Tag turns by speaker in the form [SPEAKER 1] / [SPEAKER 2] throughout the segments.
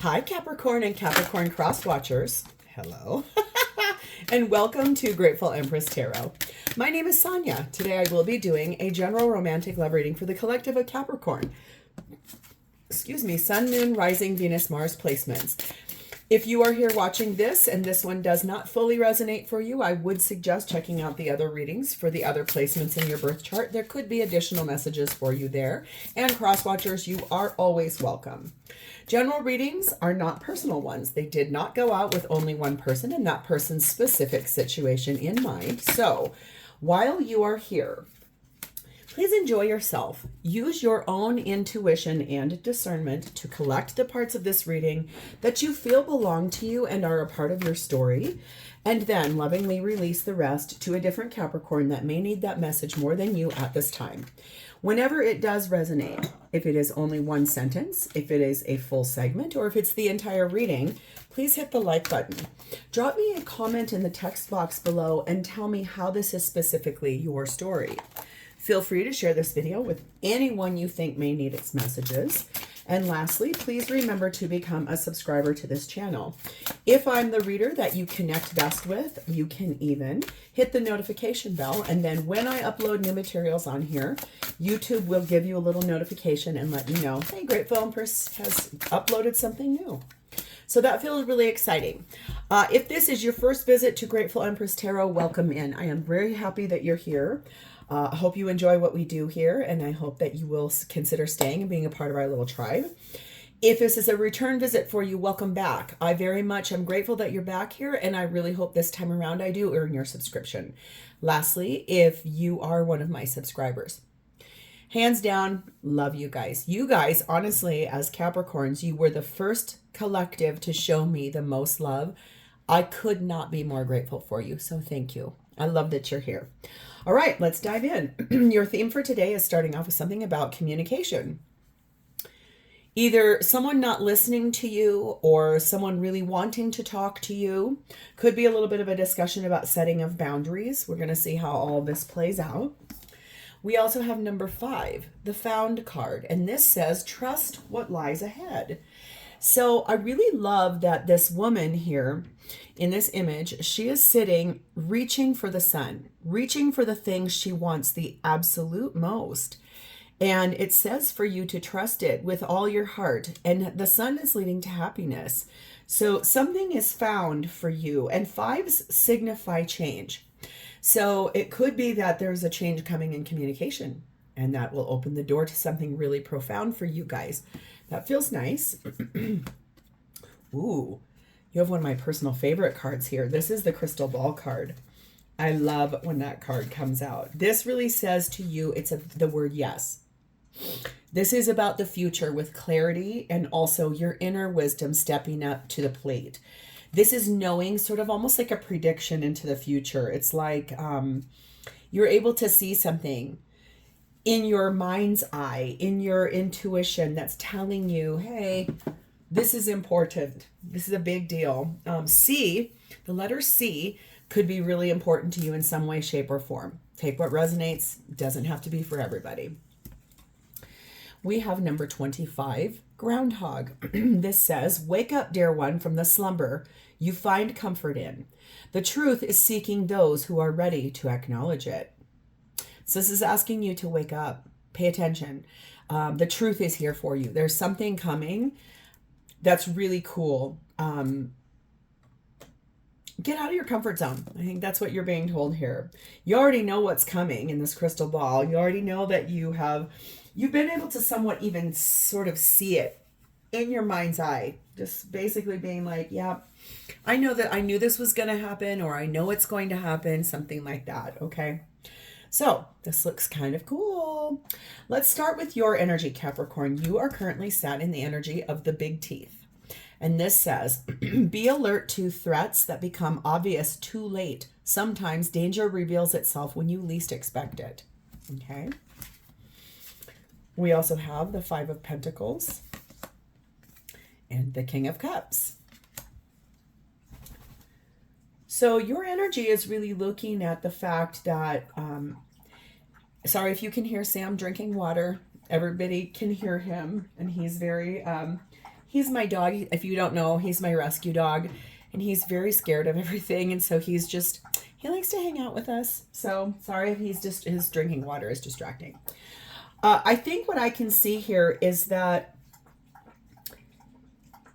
[SPEAKER 1] Hi, Capricorn and Capricorn cross-watchers. Hello. And welcome to Grateful Empress Tarot. My name is Sonia. Today I will be doing a general romantic love reading for the collective of Capricorn. Excuse me, Sun, Moon, Rising, Venus, Mars placements. If you are here watching this and this one does not fully resonate for you, I would suggest checking out the other readings for the other placements in your birth chart. There could be additional messages for you there. And cross-watchers, you are always welcome. General readings are not personal ones. They did not go out with only one person and that person's specific situation in mind. So while you are here, please enjoy yourself. Use your own intuition and discernment to collect the parts of this reading that you feel belong to you and are a part of your story, and then lovingly release the rest to a different Capricorn that may need that message more than you at this time. Whenever it does resonate, if it is only one sentence, if it is a full segment, or if it's the entire reading, please hit the like button. Drop me a comment in the text box below and tell me how this is specifically your story. Feel free to share this video with anyone you think may need its messages. And lastly, please remember to become a subscriber to this channel. If I'm the reader that you connect best with, you can even hit the notification bell. And then when I upload new materials on here, YouTube will give you a little notification and let you know, hey, Grateful Empress has uploaded something new. So that feels really exciting. If this is your first visit to Grateful Empress Tarot, welcome in. I am very happy that you're here. I hope you enjoy what we do here, and I hope that you will consider staying and being a part of our little tribe. If this is a return visit for you, welcome back. I very much am grateful that you're back here, and I really hope this time around I do earn your subscription. Lastly, if you are one of my subscribers, hands down, love you guys. You guys, honestly, as Capricorns, you were the first collective to show me the most love. I could not be more grateful for you, so thank you. I love that you're here. All right, let's dive in. Your theme for today is starting off with something about communication. Either someone not listening to you or someone really wanting to talk to you. Could be a little bit of a discussion about setting of boundaries. We're going to see how all this plays out. We also have number 5, the Found card, and this says, trust what lies ahead. So I really love that this woman here in this image, she is sitting, reaching for the sun, reaching for the things she wants the absolute most. And it says for you to trust it with all your heart. And the sun is leading to happiness. So something is found for you. And 5s signify change. So it could be that there's a change coming in communication. And that will open the door to something really profound for you guys. That feels nice. Ooh, you have one of my personal favorite cards here. This is the crystal ball card. I love when that card comes out. This really says to you, it's the word yes. This is about the future with clarity and also your inner wisdom stepping up to the plate. This is knowing, sort of almost like a prediction into the future. It's like you're able to see something in your mind's eye, in your intuition that's telling you, hey, this is important. This is a big deal. C, the letter C, could be really important to you in some way, shape, or form. Take what resonates. Doesn't have to be for everybody. We have number 25, Groundhog. This says, wake up, dear one, from the slumber you find comfort in. The truth is seeking those who are ready to acknowledge it. So this is asking you to wake up, pay attention. The truth is here for you. There's something coming that's really cool. Get out of your comfort zone. I think that's what you're being told here. You already know what's coming in this crystal ball. You already know that you've been able to somewhat even sort of see it in your mind's eye. Just basically being like, yeah, I know that I knew this was going to happen, or I know it's going to happen, something like that. Okay. So this looks kind of cool. Let's start with your energy, Capricorn. You are currently sat in the energy of the big teeth. And this says, be alert to threats that become obvious too late. Sometimes danger reveals itself when you least expect it. Okay. We also have the 5 of Pentacles and the King of Cups. So your energy is really looking at the fact that, sorry if you can hear Sam drinking water. Everybody can hear him, and he's very He's my dog. If you don't know, he's my rescue dog, and he's very scared of everything. And so he likes to hang out with us. So sorry if his drinking water is distracting. I think what I can see here is that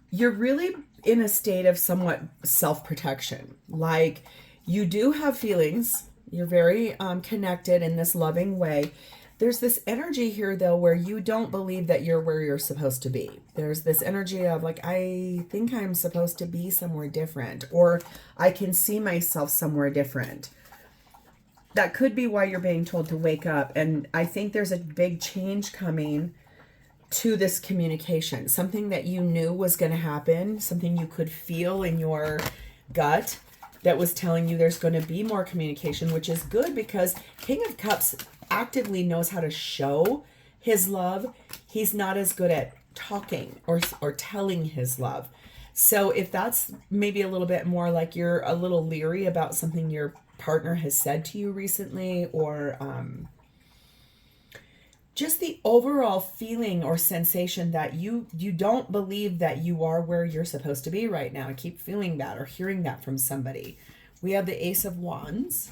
[SPEAKER 1] you're really in a state of somewhat self-protection. Like, you do have feelings. You're very connected in this loving way. There's this energy here, though, where you don't believe that you're where you're supposed to be. There's this energy of like, I think I'm supposed to be somewhere different, or I can see myself somewhere different. That could be why you're being told to wake up. And I think there's a big change coming to this communication. Something that you knew was going to happen, something you could feel in your gut that was telling you there's going to be more communication, which is good because King of Cups actively knows how to show his love. He's not as good at talking or telling his love. So if that's maybe a little bit more like you're a little leery about something your partner has said to you recently, or just the overall feeling or sensation that you don't believe that you are where you're supposed to be right now. I keep feeling that or hearing that from somebody. We have the Ace of Wands.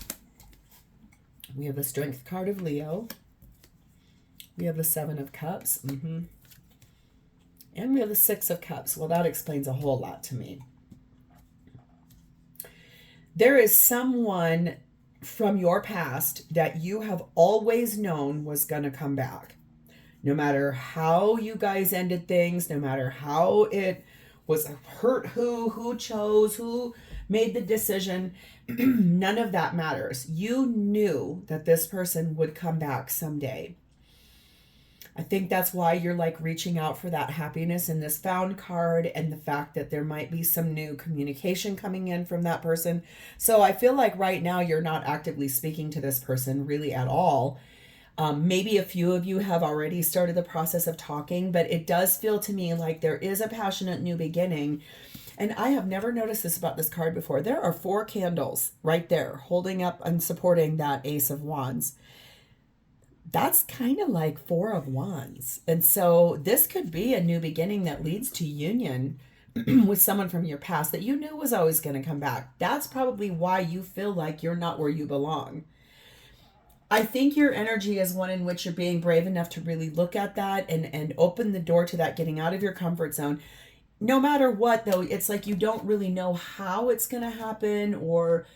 [SPEAKER 1] We have the Strength card of Leo. We have the Seven of Cups. And we have the Six of Cups. Well, that explains a whole lot to me. There is someone from your past that you have always known was going to come back. No matter how you guys ended things, no matter how it was hurt, who chose, who made the decision, none of that matters. You knew that this person would come back someday. I think that's why you're like reaching out for that happiness in this Found card, and the fact that there might be some new communication coming in from that person. So I feel like right now you're not actively speaking to this person really at all. Maybe a few of you have already started the process of talking, but it does feel to me like there is a passionate new beginning. And I have never noticed this about this card before. There are 4 candles right there holding up and supporting that Ace of Wands. That's kind of like 4 of Wands. And so this could be a new beginning that leads to union with someone from your past that you knew was always going to come back. That's probably why you feel like you're not where you belong. I think your energy is one in which you're being brave enough to really look at that and open the door to that, getting out of your comfort zone. No matter what, though, it's like you don't really know how it's going to happen, or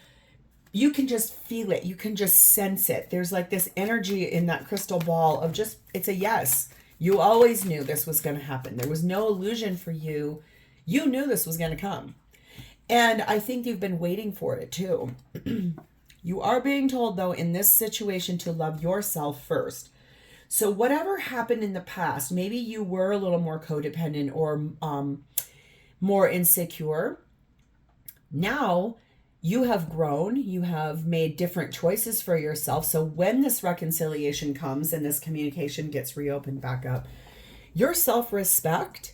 [SPEAKER 1] you can just feel it. You can just sense it. There's like this energy in that crystal ball of just, it's a yes. You always knew this was going to happen. There was no illusion for you. You knew this was going to come. And I think you've been waiting for it too. You are being told, though, in this situation to love yourself first. So whatever happened in the past, maybe you were a little more codependent or more insecure. Now you have grown, you have made different choices for yourself. So when this reconciliation comes and this communication gets reopened back up, your self-respect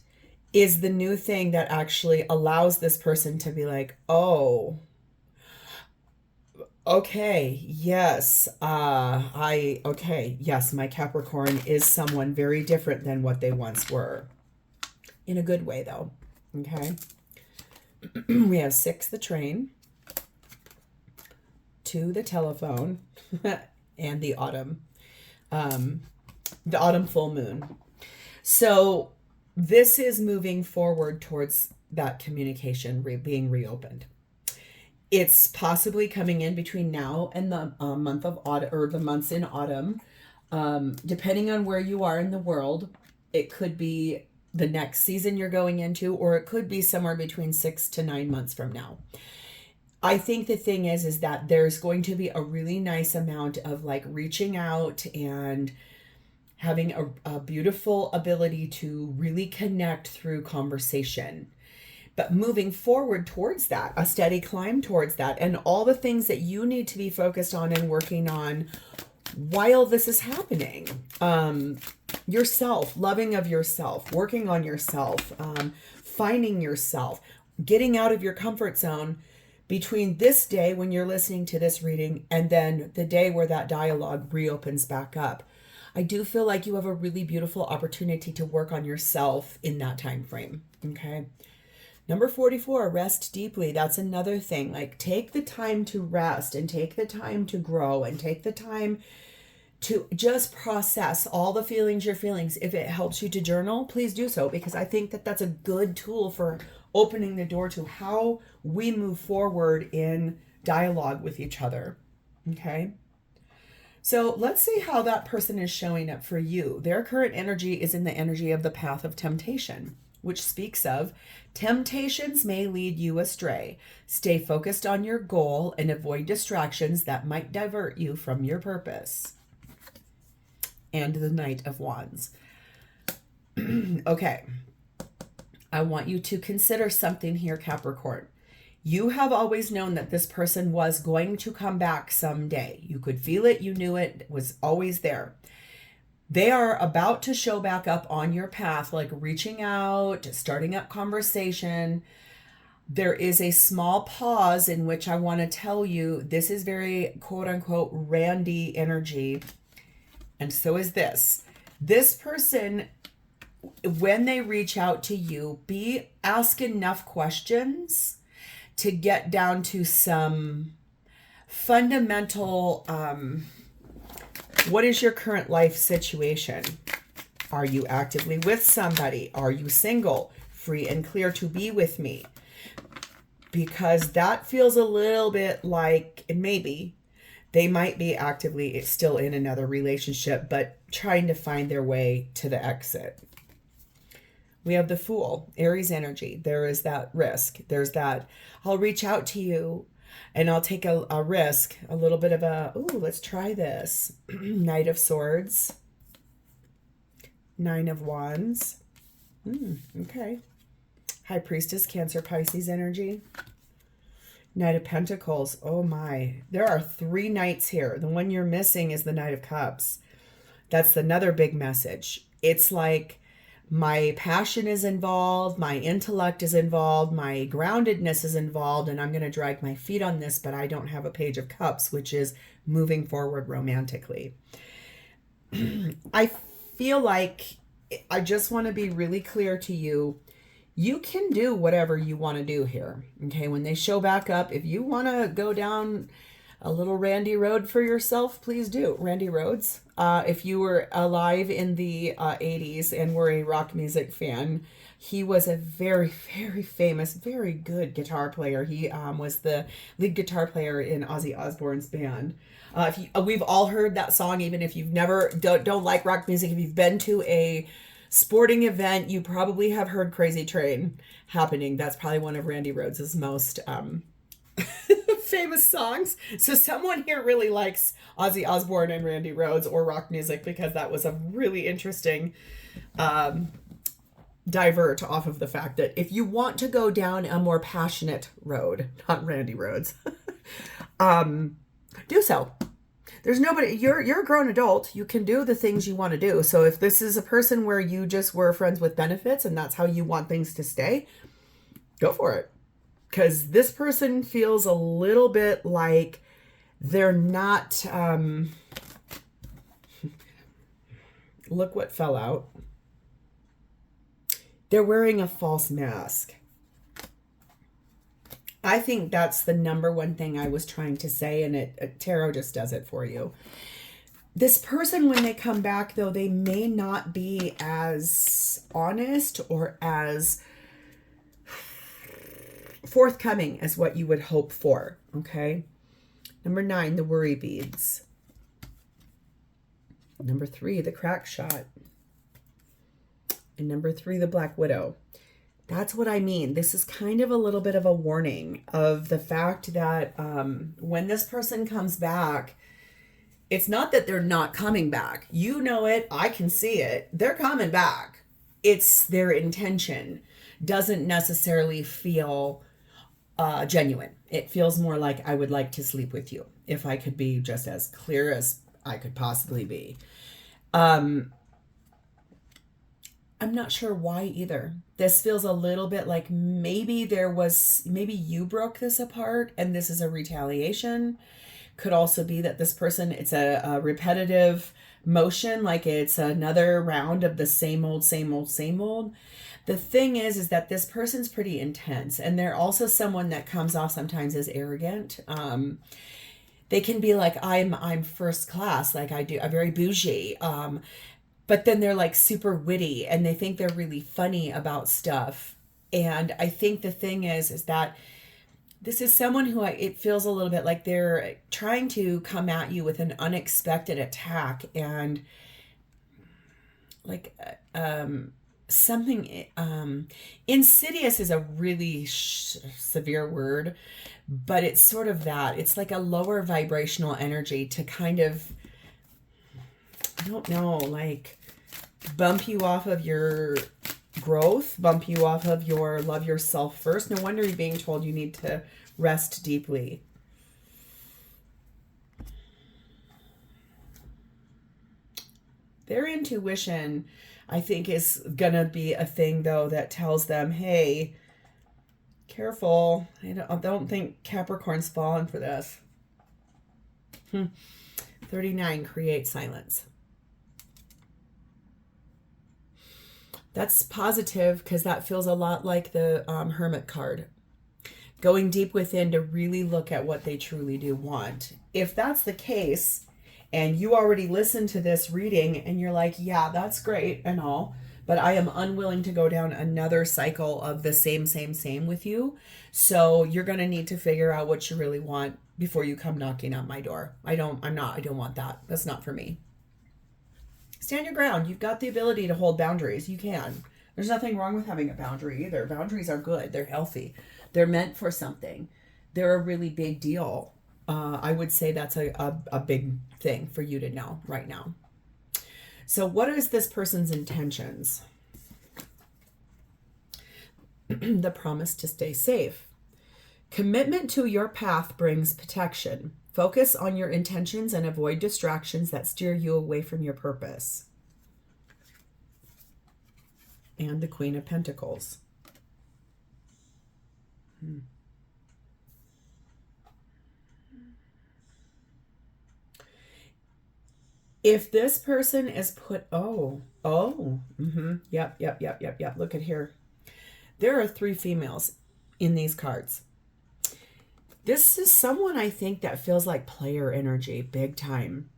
[SPEAKER 1] is the new thing that actually allows this person to be like, oh, okay, yes, yes, my Capricorn is someone very different than what they once were. In a good way, though, okay? We have 6, the train, 2, the telephone, and the autumn full moon. So this is moving forward towards that communication being reopened. It's possibly coming in between now and the month of autumn, or the months in autumn. Depending on where you are in the world, it could be the next season you're going into, or it could be somewhere between 6 to 9 months from now. I think the thing is that there's going to be a really nice amount of like reaching out and having a beautiful ability to really connect through conversation. But moving forward towards that, a steady climb towards that, and all the things that you need to be focused on and working on while this is happening. Yourself, loving of yourself, working on yourself, finding yourself, getting out of your comfort zone between this day when you're listening to this reading and then the day where that dialogue reopens back up. I do feel like you have a really beautiful opportunity to work on yourself in that time frame. Okay. Number 44, rest deeply. That's another thing. Like, take the time to rest and take the time to grow and take the time to just process all the feelings you're feeling. If it helps you to journal, please do so, because I think that that's a good tool for opening the door to how we move forward in dialogue with each other. Okay. So let's see how that person is showing up for you. Their current energy is in the energy of the path of temptation, which speaks of temptations may lead you astray. Stay focused on your goal and avoid distractions that might divert you from your purpose. And the Knight of Wands. Okay. I want you to consider something here, Capricorn. You have always known that this person was going to come back someday. You could feel it. You knew it. It was always there. They are about to show back up on your path, like reaching out, starting up conversation. There is a small pause in which I want to tell you this is very quote unquote Randy energy. And so is this. This person, when they reach out to you, ask enough questions to get down to some fundamental, what is your current life situation? Are you actively with somebody? Are you single? Free and clear to be with me? Because that feels a little bit like, and maybe they might be actively still in another relationship, but trying to find their way to the exit. We have the Fool, Aries energy. There is that risk. There's that, I'll reach out to you and I'll take a risk, a little bit of a, ooh, let's try this. Knight of Swords. Nine of Wands. Okay. High Priestess, Cancer, Pisces energy. Knight of Pentacles. Oh my. There are 3 knights here. The one you're missing is the Knight of Cups. That's another big message. It's like my passion is involved, my intellect is involved, my groundedness is involved, and I'm going to drag my feet on this, but I don't have a Page of Cups, which is moving forward romantically. I feel like I just want to be really clear to you. You can do whatever you want to do here. Okay, when they show back up, if you want to go down a little Randy Road for yourself, please do. Randy Rhoads. If you were alive in the 80s and were a rock music fan, he was a very, very famous, very good guitar player. He was the lead guitar player in Ozzy Osbourne's band. We've all heard that song, even if you've never, don't like rock music. If you've been to a sporting event, you probably have heard Crazy Train happening. That's probably one of Randy Rhoads' most famous songs. So someone here really likes Ozzy Osbourne and Randy Rhoads or rock music, because that was a really interesting divert off of the fact that if you want to go down a more passionate road, not Randy Rhoads, do so. There's nobody, you're a grown adult. You can do the things you want to do. So if this is a person where you just were friends with benefits and that's how you want things to stay, go for it. Because this person feels a little bit like they're not, look what fell out. They're wearing a false mask. I think that's the number one thing I was trying to say, and tarot just does it for you. This person, when they come back, though, they may not be as honest or as forthcoming as what you would hope for, okay? Number 9, the worry beads. Number 3, the crack shot. And number 3, the Black Widow. That's what I mean. This is kind of a little bit of a warning of the fact that when this person comes back, it's not that they're not coming back. You know it. I can see it. They're coming back. It's their intention doesn't necessarily feel genuine. It feels more like, I would like to sleep with you, if I could be just as clear as I could possibly be. I'm not sure why either. This feels a little bit like maybe you broke this apart and this is a retaliation. Could also be that this person, it's a repetitive motion, like it's another round of the same old, same old, same old. The thing is that this person's pretty intense, and they're also someone that comes off sometimes as arrogant. They can be like, I'm first class, like I'm very bougie. But then they're like super witty, and they think they're really funny about stuff. And I think the thing is that this is someone who it feels a little bit like they're trying to come at you with an unexpected attack, and like something insidious is a really severe word, but it's sort of that. It's like a lower vibrational energy to kind of, I don't know, like bump you off of your growth, bump you off of your love yourself first. No wonder you're being told you need to rest deeply. Their intuition, I think, is gonna be a thing though that tells them, hey, careful. I don't think Capricorn's falling for this. 39, create silence. That's positive because that feels a lot like the Hermit card. Going deep within to really look at what they truly do want. If that's the case, and you already listened to this reading and you're like, yeah, that's great and all, but I am unwilling to go down another cycle of the same with you. So you're going to need to figure out what you really want before you come knocking on my door. I don't want that. That's not for me. Stand your ground. You've got the ability to hold boundaries. You can. There's nothing wrong with having a boundary either. Boundaries are good. They're healthy. They're meant for something. They're a really big deal. I would say that's a big thing for you to know right now. So what is this person's intentions? The promise to stay safe. Commitment to your path brings protection. Focus on your intentions and avoid distractions that steer you away from your purpose. And the Queen of Pentacles. If this person is yep. Look at here. There are 3 females in these cards. This is someone I think that feels like player energy, big time.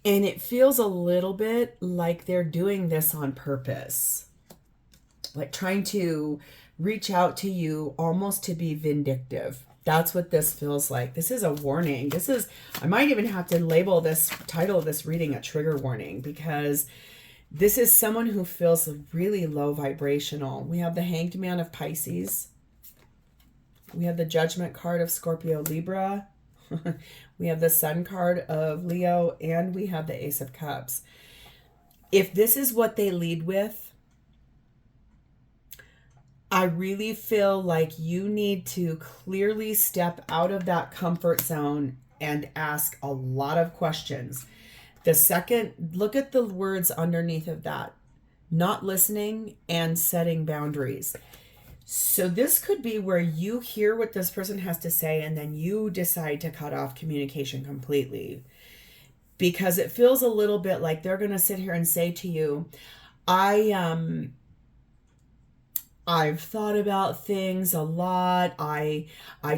[SPEAKER 1] And it feels a little bit like they're doing this on purpose. Like trying to reach out to you almost to be vindictive. That's what this feels like. This is a warning. I might even have to label this title of this reading a trigger warning, because this is someone who feels really low vibrational. We have the Hanged Man of Pisces. We have the Judgment card of Scorpio, Libra. We have the Sun card of Leo, and we have the Ace of Cups. If this is what they lead with, I really feel like you need to clearly step out of that comfort zone and ask a lot of questions. The second, look at the words underneath of that. Not listening and setting boundaries. So this could be where you hear what this person has to say and then you decide to cut off communication completely. Because it feels a little bit like they're going to sit here and say to you, I've thought about things a lot. I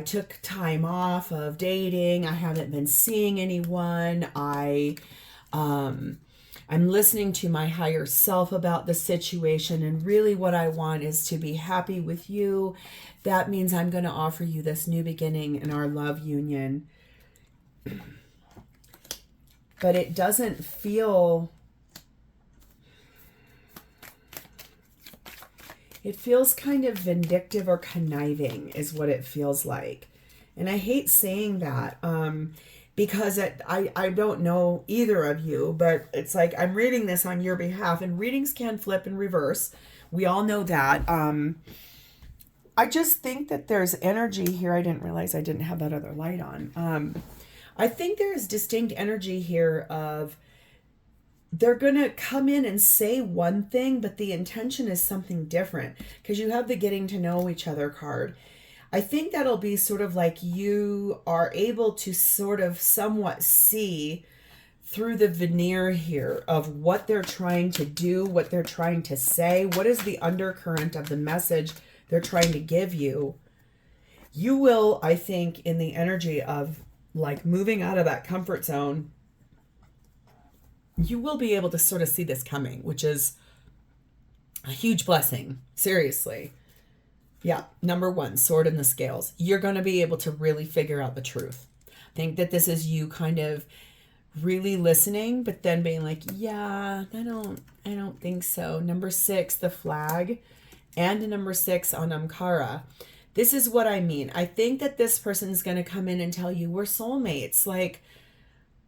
[SPEAKER 1] took time off of dating. I haven't been seeing anyone. I'm listening to my higher self about the situation, and really what I want is to be happy with you. That means I'm going to offer you this new beginning in our love union. But it doesn't feel... It feels kind of vindictive or conniving is what it feels like. And I hate saying that because I don't know either of you, but it's like I'm reading this on your behalf, and readings can flip and reverse. We all know that. I just think that there's energy here. I didn't realize I didn't have that other light on. I think there's distinct energy here of they're going to come in and say one thing, but the intention is something different, because you have the getting to know each other card. I think that'll be sort of like you are able to sort of somewhat see through the veneer here of what they're trying to do, what they're trying to say, what is the undercurrent of the message they're trying to give you. You will, I think, in the energy of like moving out of that comfort zone, you will be able to sort of see this coming, which is a huge blessing. Seriously. Yeah. Number one, sword in the scales. You're going to be able to really figure out the truth. I think that this is you kind of really listening, but then being like, yeah, I don't think so. Number 6, the flag, and number 6 on Amkara. This is what I mean. I think that this person's going to come in and tell you we're soulmates. Like,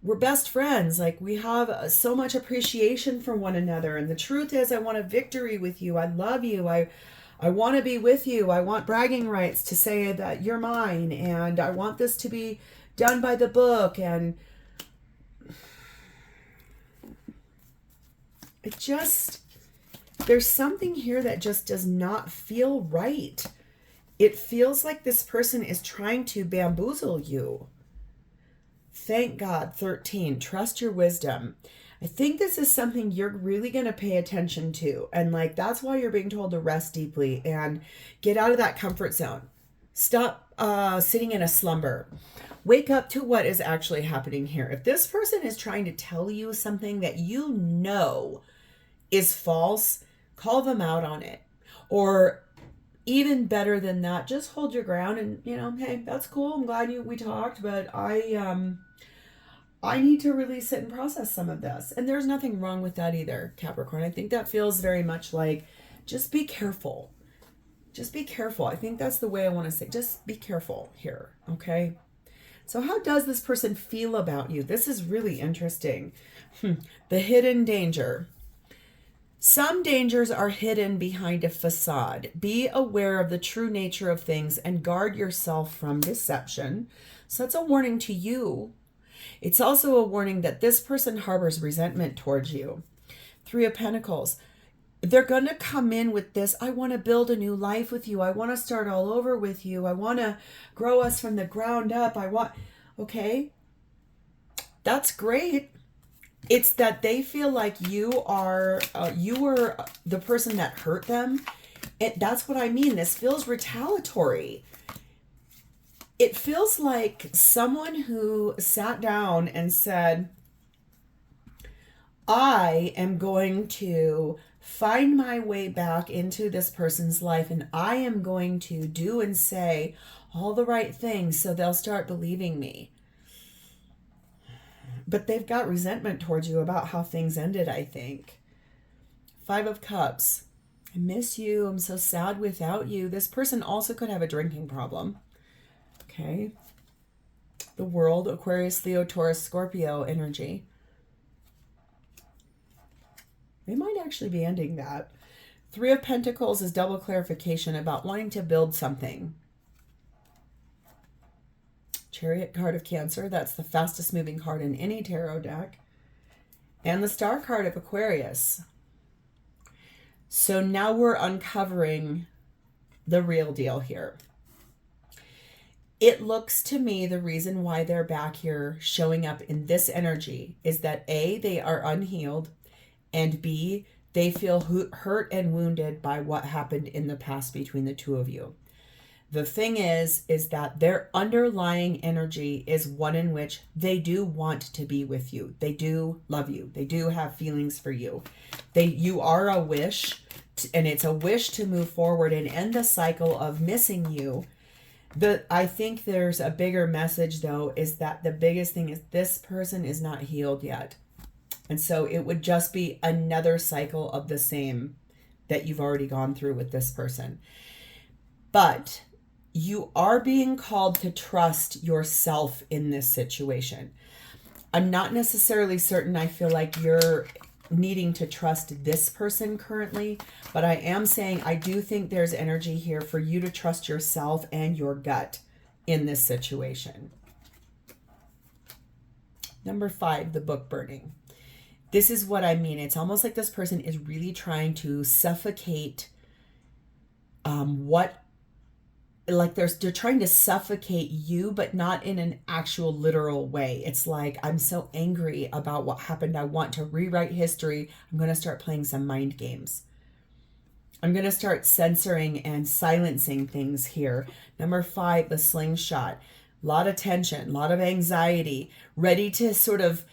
[SPEAKER 1] we're best friends. Like, we have so much appreciation for one another. And the truth is, I want a victory with you. I love you. I want to be with you. I want bragging rights to say that you're mine. And I want this to be done by the book. And it just, there's something here that just does not feel right. It feels like this person is trying to bamboozle you. Thank God. 13, trust your wisdom. I think this is something you're really going to pay attention to. And like, that's why you're being told to rest deeply and get out of that comfort zone. Stop sitting in a slumber. Wake up to what is actually happening here. If this person is trying to tell you something that you know is false, call them out on it. Or even better than that, just hold your ground and, you know, hey, that's cool. I'm glad we talked, but I need to really sit and process some of this. And there's nothing wrong with that either, Capricorn. I think that feels very much like, just be careful. Just be careful. I think that's the way I want to say, just be careful here. Okay. So how does this person feel about you? This is really interesting. The hidden danger. Some dangers are hidden behind a facade. Be aware of the true nature of things and guard yourself from deception. So that's a warning to you. It's also a warning that this person harbors resentment towards you. 3 of Pentacles. They're going to come in with this, I want to build a new life with you. I want to start all over with you. I want to grow us from the ground up. Okay, that's great. It's that they feel like you were the person that hurt them. That's what I mean. This feels retaliatory. It feels like someone who sat down and said, I am going to find my way back into this person's life, and I am going to do and say all the right things so they'll start believing me. But they've got resentment towards you about how things ended, I think. 5 of Cups. I miss you. I'm so sad without you. This person also could have a drinking problem. Okay. The World, Aquarius, Leo, Taurus, Scorpio energy. They might actually be ending that. 3 of Pentacles is double clarification about wanting to build something. Chariot card of Cancer. That's the fastest moving card in any tarot deck. And the Star card of Aquarius. So now we're uncovering the real deal here. It looks to me the reason why they're back here showing up in this energy is that A, they are unhealed, and B, they feel hurt and wounded by what happened in the past between the two of you. The thing is that their underlying energy is one in which they do want to be with you. They do love you. They do have feelings for you. You are a wish, and it's a wish to move forward and end the cycle of missing you. I think there's a bigger message, though, is that the biggest thing is this person is not healed yet. And so it would just be another cycle of the same that you've already gone through with this person. But you are being called to trust yourself in this situation. I'm not necessarily certain I feel like you're needing to trust this person currently, but I am saying I do think there's energy here for you to trust yourself and your gut in this situation. Number 5, the book burning. This is what I mean. It's almost like this person is really trying to suffocate what like they're trying to suffocate you, but not in an actual literal way. It's like, I'm so angry about what happened. I want to rewrite history. I'm going to start playing some mind games. I'm going to start censoring and silencing things here. Number 5, the slingshot. A lot of tension, a lot of anxiety, ready to sort of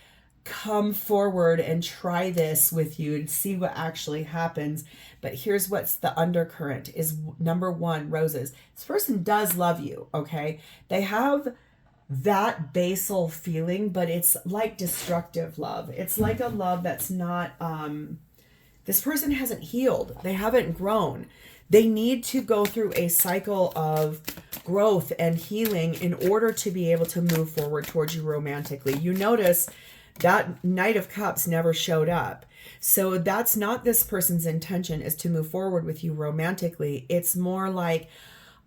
[SPEAKER 1] come forward and try this with you and see what actually happens. But here's what's the undercurrent is number 1, roses. This person does love you, okay? They have that basal feeling, but it's like destructive love. It's like a love that's not, this person hasn't healed. They haven't grown. They need to go through a cycle of growth and healing in order to be able to move forward towards you romantically. You notice that Knight of Cups never showed up. So that's not this person's intention, is to move forward with you romantically. It's more like,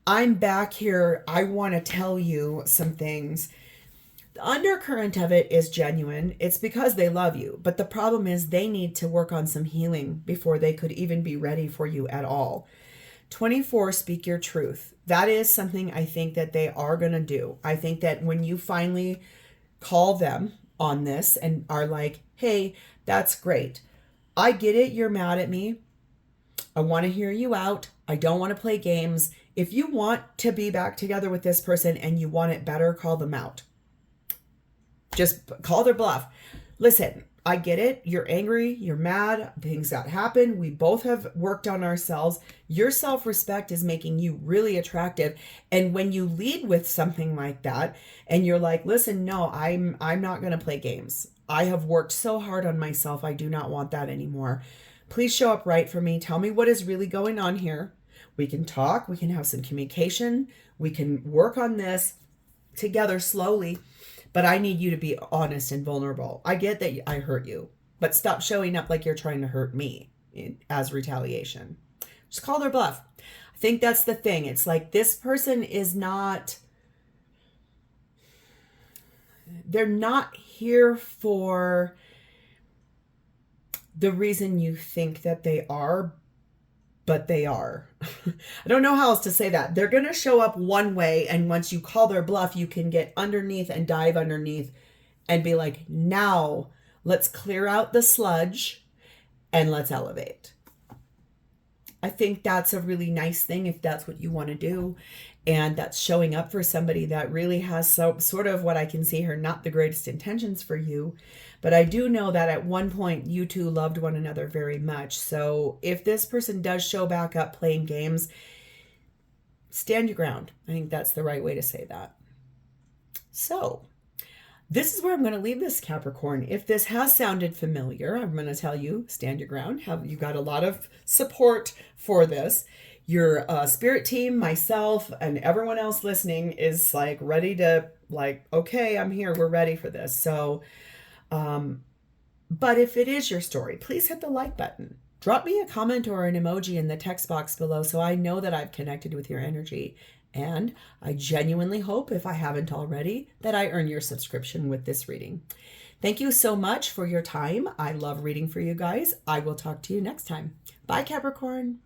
[SPEAKER 1] I'm back here. I want to tell you some things. The undercurrent of it is genuine. It's because they love you. But the problem is they need to work on some healing before they could even be ready for you at all. 24, speak your truth. That is something I think that they are going to do. I think that when you finally call them on this and are like, hey, that's great. I get it. You're mad at me. I want to hear you out. I don't want to play games. If you want to be back together with this person and you want it better, call them out. Just call their bluff. Listen, I get it. You're angry. You're mad. Things that happen. We both have worked on ourselves. Your self-respect is making you really attractive. And when you lead with something like that and you're like, listen, no, I'm not going to play games. I have worked so hard on myself. I do not want that anymore. Please show up right for me. Tell me what is really going on here. We can talk. We can have some communication. We can work on this together slowly. But I need you to be honest and vulnerable. I get that I hurt you, but stop showing up like you're trying to hurt me as retaliation. Just call their bluff. I think that's the thing. It's like this person is not, they're not here for the reason you think that they are, but they are. I don't know how else to say that. They're going to show up one way, and once you call their bluff, you can get underneath and dive underneath and be like, now let's clear out the sludge and let's elevate. I think that's a really nice thing if that's what you want to do. And that's showing up for somebody that really has sort of what I can see here, not the greatest intentions for you. But I do know that at one point you two loved one another very much. So if this person does show back up playing games, stand your ground. I think that's the right way to say that. So this is where I'm going to leave this, Capricorn. If this has sounded familiar, I'm going to tell you, stand your ground. You got a lot of support for this. Your spirit team, myself, and everyone else listening is like ready to like, okay, I'm here. We're ready for this. So, but if it is your story, please hit the like button. Drop me a comment or an emoji in the text box below so I know that I've connected with your energy. And I genuinely hope, if I haven't already, that I earn your subscription with this reading. Thank you so much for your time. I love reading for you guys. I will talk to you next time. Bye, Capricorn.